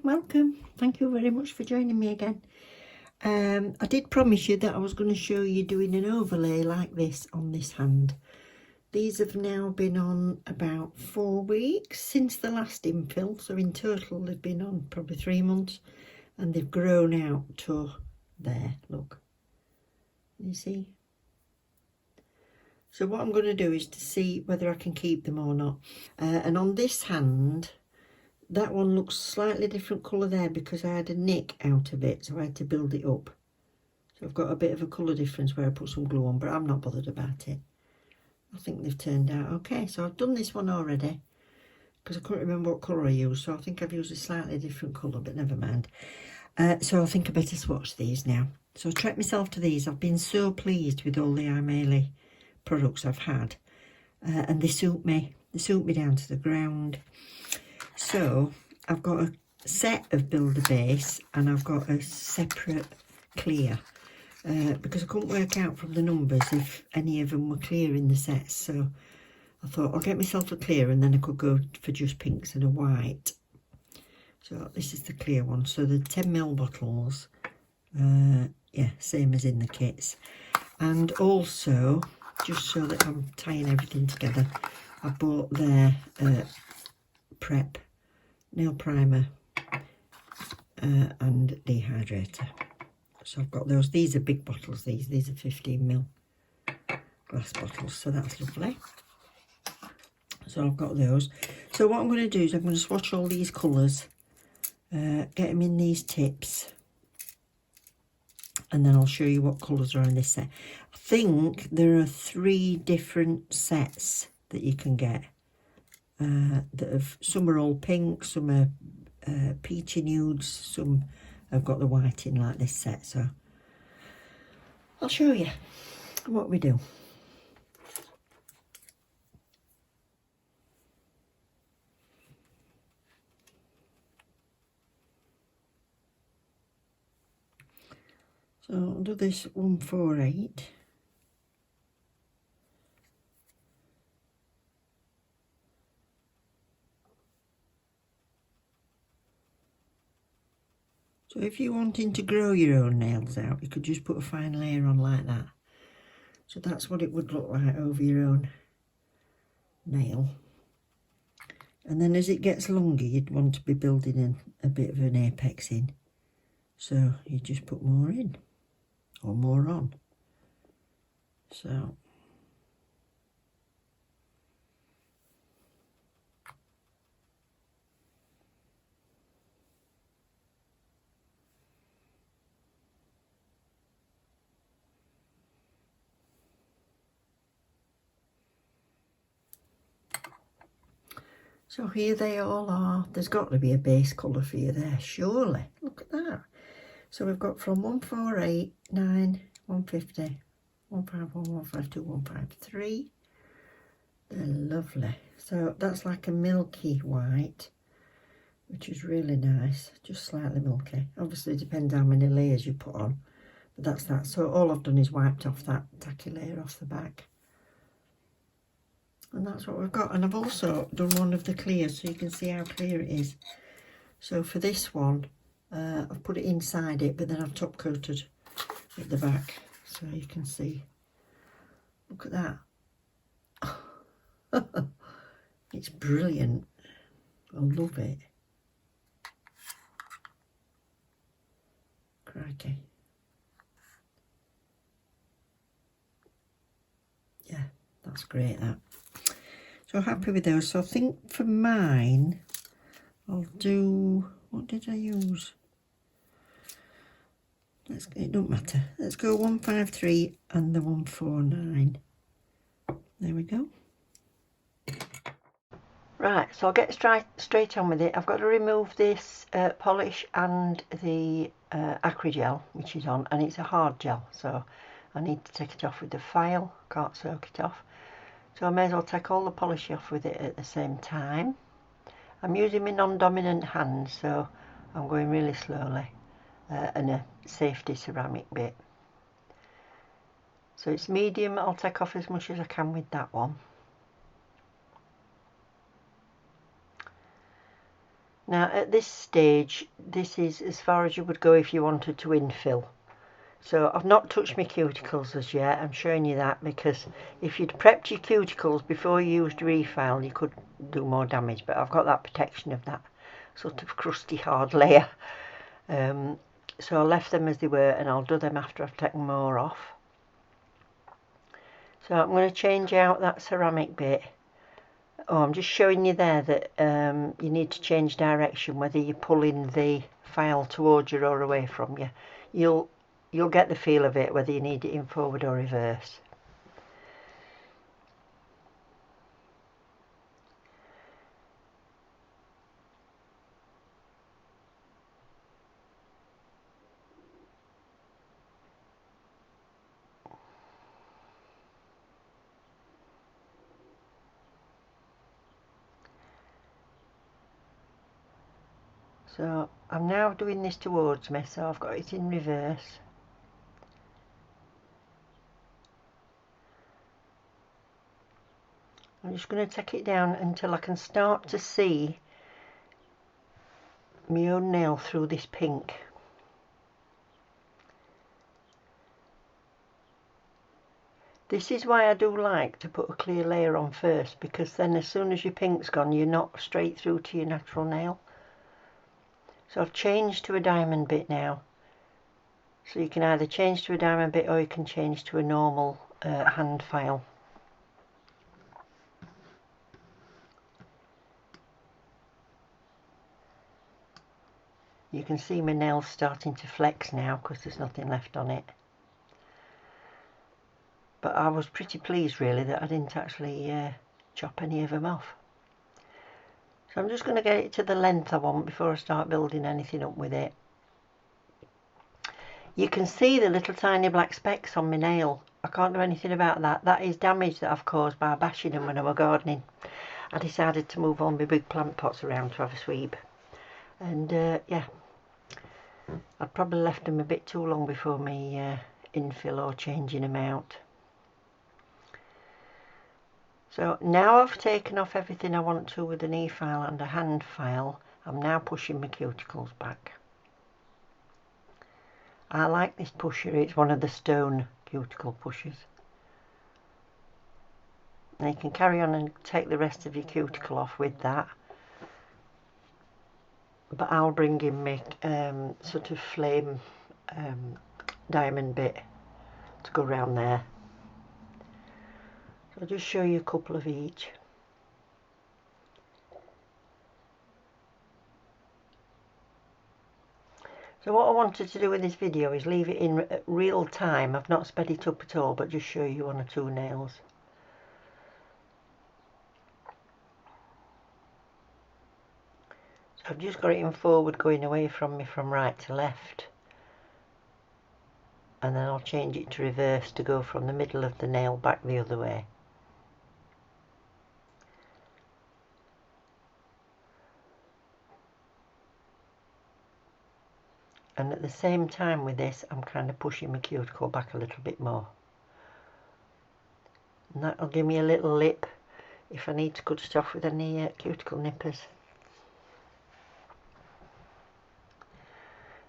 welcome. Thank you very much for joining me again. I did promise you that I was going to show you doing an overlay like this on this hand. These have now been on about 4 weeks since the last infill, so in total they've been on probably 3 months, and they've grown out to there, look. You see? So what I'm going to do is to see whether I can keep them or not. And on this hand, that one looks slightly different colour there because I had a nick out of it, so I had to build it up. So I've got a bit of a colour difference where I put some glue on, but I'm not bothered about it. I think they've turned out okay. So I've done this one already because I couldn't remember what colour I used, so I think I've used a slightly different colour, but never mind. So I think I better swatch these now. So I treat myself to these. I've been so pleased with all the Aimeili products I've had, and they suit me. They suit me down to the ground. So I've got a set of Builder Base and I've got a separate clear because I couldn't work out from the numbers if any of them were clear in the sets. So I thought I'll get myself a clear and then I could go for just pinks and a white. So this is the clear one. So the 10ml bottles, yeah, same as in the kits. And also, just so that I'm tying everything together, I bought their prep nail primer and dehydrator. So I've got those. These are big bottles. These are 15ml glass bottles, so that's lovely. So I've got those. So what I'm going to do is I'm going to swatch all these colours, get them in these tips, and then I'll show you what colours are in this set. I think there are 3 different sets that you can get. That have, some are all pink, some are peachy nudes, some have got the white in like this set. So I'll show you what we do. So I'll do this 148. So if you're wanting to grow your own nails out, you could just put a fine layer on like that. So that's what it would look like over your own nail. And then as it gets longer, you'd want to be building in a bit of an apex in. So you just put more in or more on. So So here they all are. There's got to be a base colour for you there, surely. Look at that. So we've got from 148, 9, 150, 151, 152, 153. They're lovely. So that's like a milky white, which is really nice. Just slightly milky. Obviously it depends how many layers you put on. But that's that. So all I've done is wiped off that tacky layer off the back. And that's what we've got. And I've also done one of the clears so you can see how clear it is. So for this one, I've put it inside it, but then I've top coated at the back so you can see. Look at that. It's brilliant. I love it. Crikey. Yeah, that's great, that. So happy with those. So I think for mine, I'll do, what did I use? It don't matter. Let's go 153 and the 149. There we go. Right, so I'll get straight on with it. I've got to remove this polish and the acrygel, which is on, and it's a hard gel, so I need to take it off with the file. Can't soak it off. So I may as well take all the polish off with it at the same time. I'm using my non-dominant hand, so I'm going really slowly, and a safety ceramic bit. So it's medium. I'll take off as much as I can with that one. Now at this stage, this is as far as you would go if you wanted to infill. So I've not touched my cuticles as yet. I'm showing you that because if you'd prepped your cuticles before you used refile, you could do more damage. But I've got that protection of that sort of crusty hard layer. So I left them as they were, and I'll do them after I've taken more off. So I'm going to change out that ceramic bit. Oh, I'm just showing you there that you need to change direction, whether you're pulling the file towards you or away from you. You'll get the feel of it, whether you need it in forward or reverse. So I'm now doing this towards me, so I've got it in reverse. I'm just going to take it down until I can start to see my own nail through this pink. This is why I do like to put a clear layer on first, because then as soon as your pink's gone, you're not straight through to your natural nail. So I've changed to a diamond bit now. So you can either change to a diamond bit or you can change to a normal hand file. You can see my nails starting to flex now because there's nothing left on it. But I was pretty pleased really that I didn't actually chop any of them off. So I'm just going to get it to the length I want before I start building anything up with it. You can see the little tiny black specks on my nail. I can't do anything about that. That is damage that I've caused by bashing them when I was gardening. I decided to move all my big plant pots around to have a sweep. And yeah, I'd probably left them a bit too long before me infill or changing them out. So now I've taken off everything I want to with an e-file and a hand file, I'm now pushing my cuticles back. I like this pusher, it's one of the stone cuticle pushers. Now you can carry on and take the rest of your cuticle off with that. But I'll bring in my sort of flame diamond bit to go around there. So I'll just show you a couple of each. So what I wanted to do with this video is leave it in real time. I've not sped it up at all, but just show you one or two nails. So I've just got it in forward going away from me from right to left. And then I'll change it to reverse to go from the middle of the nail back the other way. And at the same time with this, I'm kind of pushing my cuticle back a little bit more. And that'll give me a little lip if I need to cut it off with any cuticle nippers.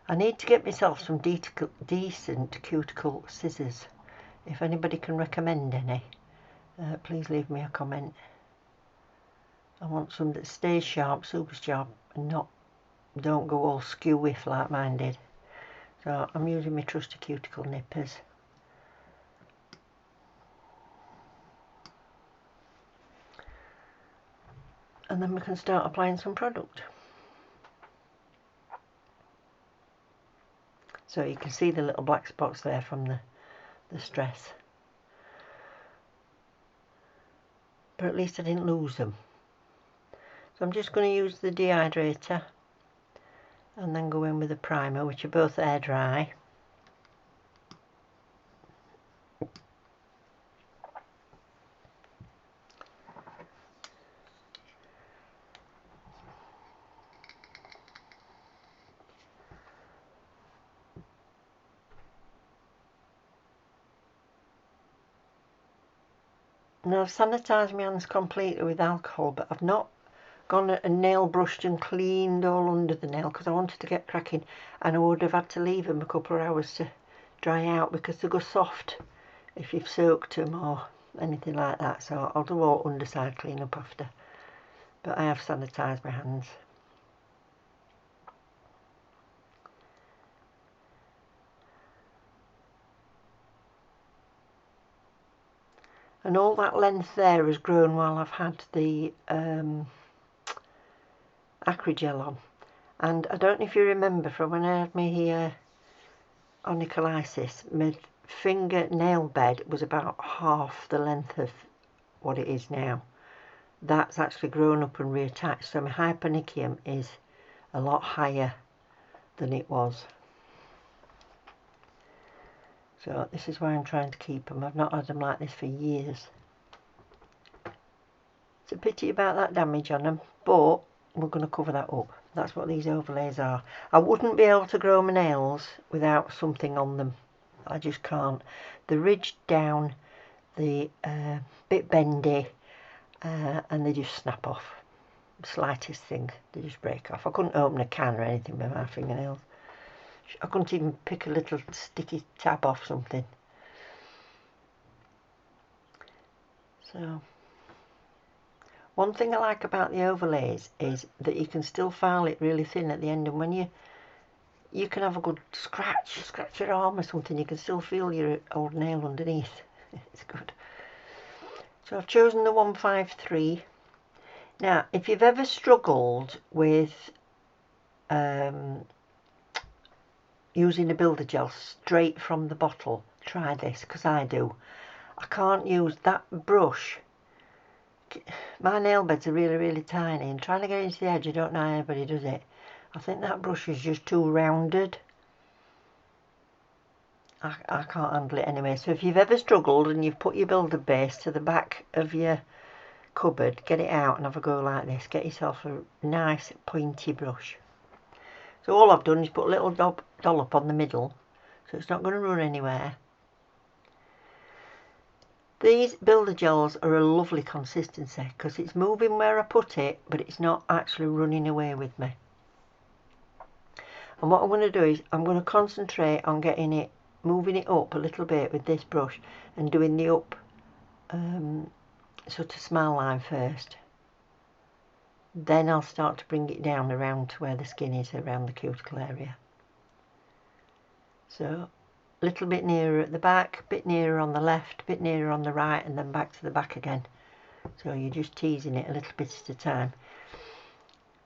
I need to get myself some decent cuticle scissors. If anybody can recommend any, please leave me a comment. I want some that stays sharp, super sharp, and don't go all skew whiff like mine did. So I'm using my trusty cuticle nippers. And then we can start applying some product. So you can see the little black spots there from the stress. But at least I didn't lose them. So I'm just going to use the dehydrator and then go in with the primer, which are both air dry. Now I've sanitised my hands completely with alcohol, but I've not gone and nail brushed and cleaned all under the nail because I wanted to get cracking, and I would have had to leave them a couple of hours to dry out because they go soft if you've soaked them or anything like that. So I'll do all underside clean up after, but I have sanitised my hands. And all that length there has grown while I've had the acrygel on. And I don't know if you remember from when I had my onycholysis, my fingernail bed was about half the length of what it is now. That's actually grown up and reattached, so my hyperonychium is a lot higher than it was. So this is why I'm trying to keep them. I've not had them like this for years. It's a pity about that damage on them, but we're going to cover that up. That's what these overlays are. I wouldn't be able to grow my nails without something on them. I just can't. The ridged down, the bit bendy, and they just snap off. The slightest thing, they just break off. I couldn't open a can or anything with my fingernails. I couldn't even pick a little sticky tab off something. So, one thing I like about the overlays is that you can still file it really thin at the end, and when you can have a good scratch your arm or something, you can still feel your old nail underneath. It's good. So I've chosen the 153. Now, if you've ever struggled with using a builder gel straight from the bottle, try this, because I do. I can't use that brush. My nail beds are really, really tiny, and trying to get into the edge, I don't know how anybody does it. I think that brush is just too rounded. I can't handle it anyway. So if you've ever struggled and you've put your builder base to the back of your cupboard, get it out and have a go like this. Get yourself a nice pointy brush. So all I've done is put a little dollop on the middle, so it's not going to run anywhere. These builder gels are a lovely consistency because it's moving where I put it, but it's not actually running away with me. And what I'm going to do is I'm going to concentrate on getting it, moving it up a little bit with this brush and doing the up sort of smile line first. Then I'll start to bring it down around to where the skin is, around the cuticle area. So a little bit nearer at the back, bit nearer on the left, bit nearer on the right, and then back to the back again. So you're just teasing it a little bit at a time.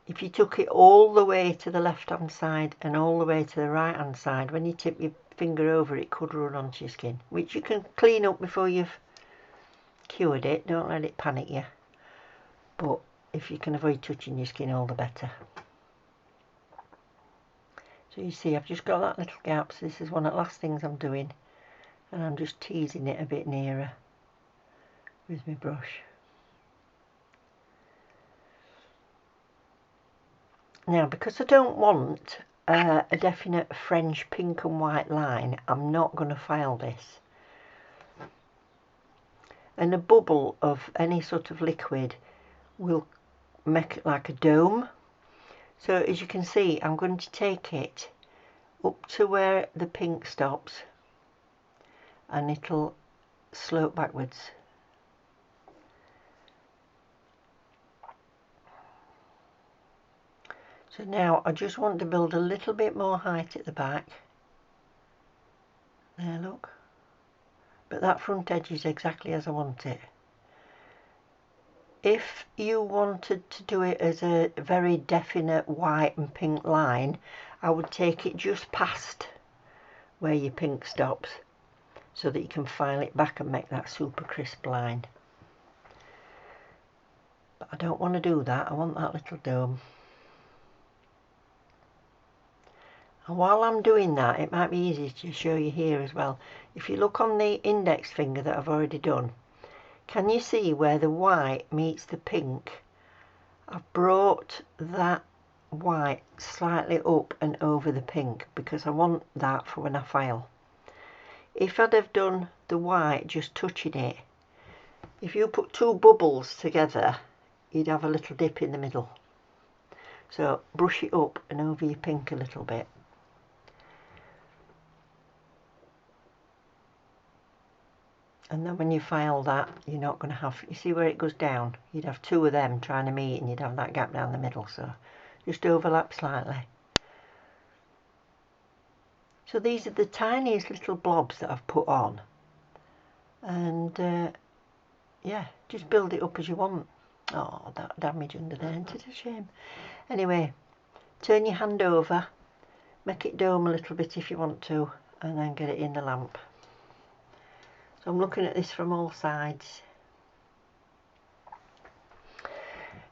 If you took it all the way to the left hand side and all the way to the right hand side, when you tip your finger over, it could run onto your skin, which you can clean up before you've cured it. Don't let it panic you, but if you can avoid touching your skin, all the better. So you see, I've just got that little gap, so this is one of the last things I'm doing, and I'm just teasing it a bit nearer with my brush. Now, because I don't want a definite French pink and white line, I'm not going to file this. And a bubble of any sort of liquid will make it like a dome. So as you can see, I'm going to take it up to where the pink stops and it'll slope backwards. So now I just want to build a little bit more height at the back. There, look. But that front edge is exactly as I want it. If you wanted to do it as a very definite white and pink line, I would take it just past where your pink stops so that you can file it back and make that super crisp line. But I don't want to do that, I want that little dome. And while I'm doing that, it might be easy to show you here as well. If you look on the index finger that I've already done, can you see where the white meets the pink? I've brought that white slightly up and over the pink because I want that for when I file. If I'd have done the white just touching it, if you put two bubbles together, you'd have a little dip in the middle. So brush it up and over your pink a little bit. And then when you file that, you're not going to have, you see where it goes down? You'd have two of them trying to meet and you'd have that gap down the middle. So just overlap slightly. So these are the tiniest little blobs that I've put on. And yeah, just build it up as you want. Oh, that damage under there, isn't it a shame? Anyway, turn your hand over, make it dome a little bit if you want to, and then get it in the lamp. So I'm looking at this from all sides.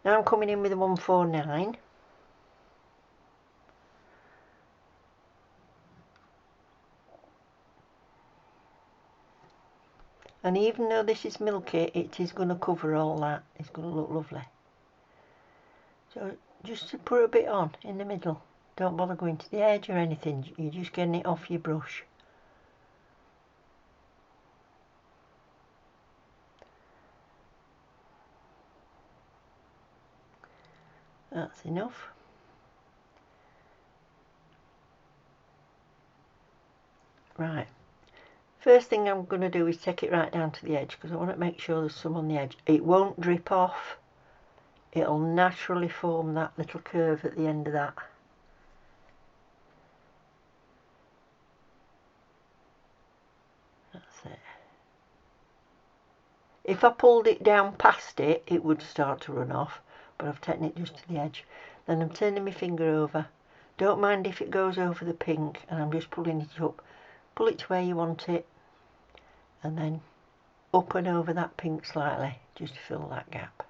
Now I'm coming in with a 149. And even though this is milky, it is going to cover all that. It's going to look lovely. So just to put a bit on in the middle. Don't bother going to the edge or anything. You're just getting it off your brush. That's enough. Right. First thing I'm going to do is take it right down to the edge because I want to make sure there's some on the edge. It won't drip off. It'll naturally form that little curve at the end of that. That's it. If I pulled it down past it, it would start to run off, but I've taken it just to the edge. Then I'm turning my finger over. Don't mind if it goes over the pink, and I'm just pulling it up. Pull it to where you want it, and then up and over that pink slightly, just to fill that gap.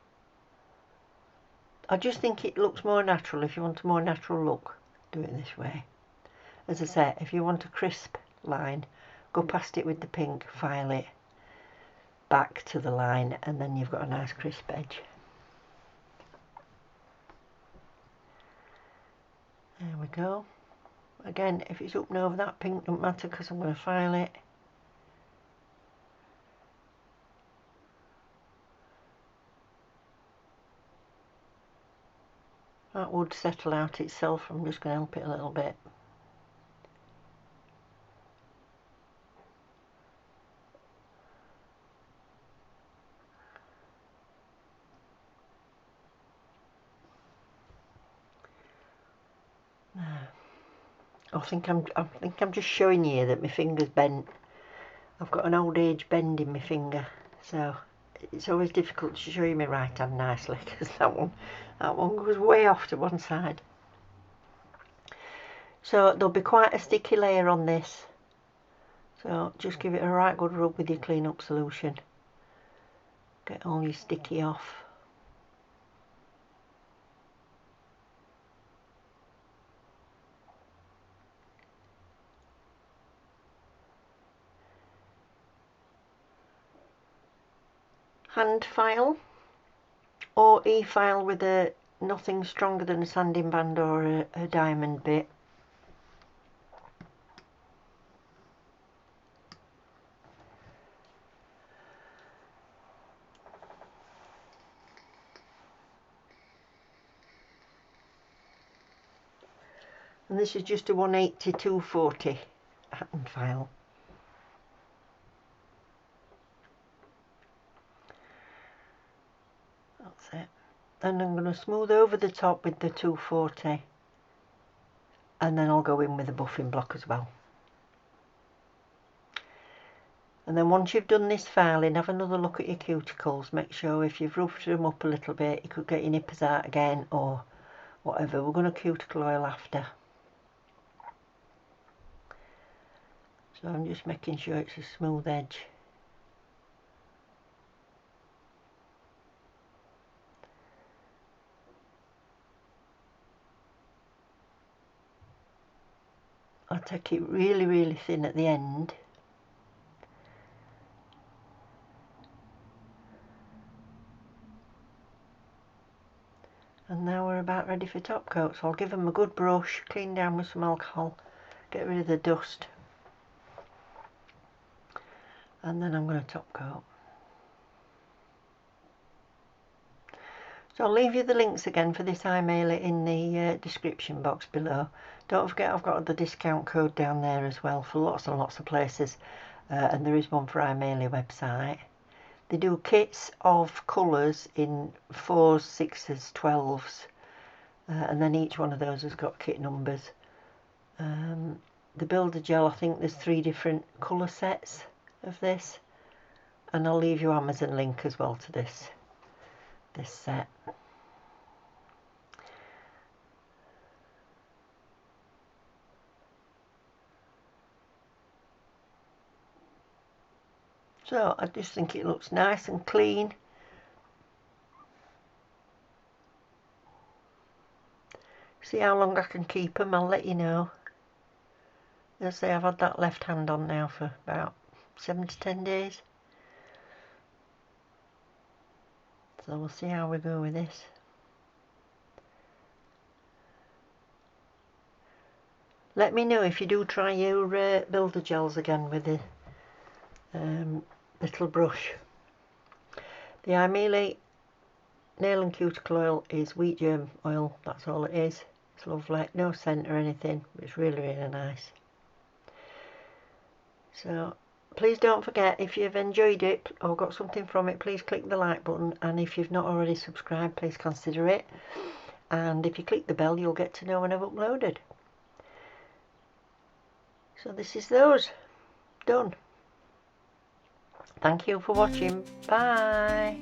I just think it looks more natural. If you want a more natural look, do it this way. As I say, if you want a crisp line, go past it with the pink, file it back to the line, and then you've got a nice crisp edge. There we go. Again, if it's up and over that pink, don't matter because I'm going to file it. That would settle out itself. I'm just going to help it a little bit. I think I'm just showing you that my finger's bent. I've got an old age bend in my finger, so it's always difficult to show you my right hand nicely because that one goes way off to one side. So there'll be quite a sticky layer on this. So just give it a right good rub with your clean up solution. Get all your sticky off. Hand file or e-file with nothing stronger than a sanding band or a diamond bit. And this is just a 180-240 hand file. That's it. And I'm going to smooth over the top with the 240, and then I'll go in with a buffing block as well. And then once you've done this filing, have another look at your cuticles. Make sure if you've roughed them up a little bit, you could get your nippers out again or whatever. We're going to cuticle oil after. So I'm just making sure it's a smooth edge. I'll take it really, really thin at the end. And now we're about ready for top coat. So I'll give them a good brush, clean down with some alcohol, get rid of the dust. And then I'm going to top coat. So I'll leave you the links again for this Aimeili in the description box below. Don't forget I've got the discount code down there as well for lots and lots of places, and there is one for Aimeili website. They do kits of colours in 4s, 6s, 12s, and then each one of those has got kit numbers. The builder gel, I think there's 3 different colour sets of this, and I'll leave you Amazon link as well to this set. So I just think it looks nice and clean. See how long I can keep them, I'll let you know. As I say, I've had that left hand on now for about 7 to 10 days. So we'll see how we go with this. Let me know if you do try your builder gels again with the little brush. The Aimeili nail and cuticle oil is wheat germ oil, that's all it is. It's lovely, no scent or anything, it's really, really nice. So please don't forget, if you've enjoyed it or got something from it, please click the like button, and if you've not already subscribed, please consider it, and if you click the bell you'll get to know when I've uploaded. So this is those done. Thank you for watching. Bye.